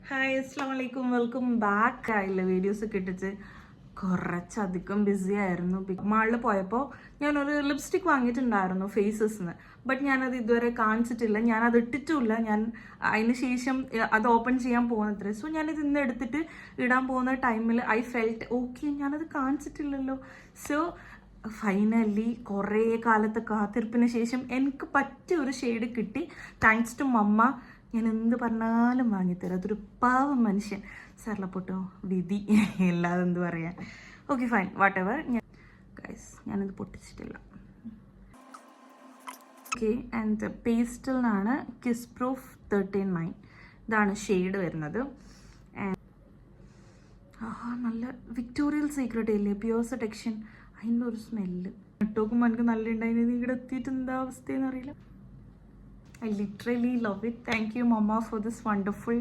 Hi അസ്സാം വലൈക്കും, welcome back. ആയില്ല വീഡിയോസ് ഒക്കെ ഇട്ടിട്ട് കുറച്ചധികം ബിസി ആയിരുന്നു. ബിഗ് മാളിൽ പോയപ്പോൾ ഞാനൊരു ലിപ്സ്റ്റിക് വാങ്ങിയിട്ടുണ്ടായിരുന്നു ഫേസസിന്. ബട്ട് ഞാനത് ഇതുവരെ കാണിച്ചിട്ടില്ല, ഞാനത് ഇട്ടിട്ടുമില്ല. ഞാൻ അതിന് ശേഷം അത് ഓപ്പൺ ചെയ്യാൻ പോകുന്നത്രേ. സോ ഞാനിത് ഇന്ന് എടുത്തിട്ട് ഇടാൻ പോകുന്ന ടൈമിൽ ഐ ഫെൽറ്റ് ഓക്കെ, ഞാനത് കാണിച്ചിട്ടില്ലല്ലോ. സോ ഫൈനലി കുറേ കാലത്തെ കാത്തിരിപ്പിന് ശേഷം എനിക്ക് പറ്റിയ ഒരു ഷെയ്ഡ് കിട്ടി. Thanks to mamma. ഞാൻ എന്ത് പറഞ്ഞാലും വാങ്ങിത്തരാം. അതൊരു പാവം മനുഷ്യൻ. സാറിലപ്പോട്ടോ വിധി, അല്ലാതെ എന്ത് പറയാൻ. Okay fine, what ever. ഞാനിത് പൊട്ടിച്ചിട്ടില്ല. ഓക്കെ, ആൻഡ് പേസ്റ്റൽ നിന്നാണ് കിസ് പ്രൂഫ് 39. ഇതാണ് ഷെയ്ഡ് വരുന്നത്. നല്ല വിക്ടോറിയൽ സീക്രട്ട് ഇല്ലേ, പ്യുവർ സെഡക്ഷൻ, അതിൻ്റെ ഒരു സ്മെല്ല് ഇട്ടോക്കുമ്പോൾ എനിക്ക് നല്ല ഉണ്ടായിരുന്നു. ഇവിടെ എത്തിയിട്ട് എന്താ അവസ്ഥയെന്ന് അറിയില്ല. I literally love it. Thank you, Mama, for this wonderful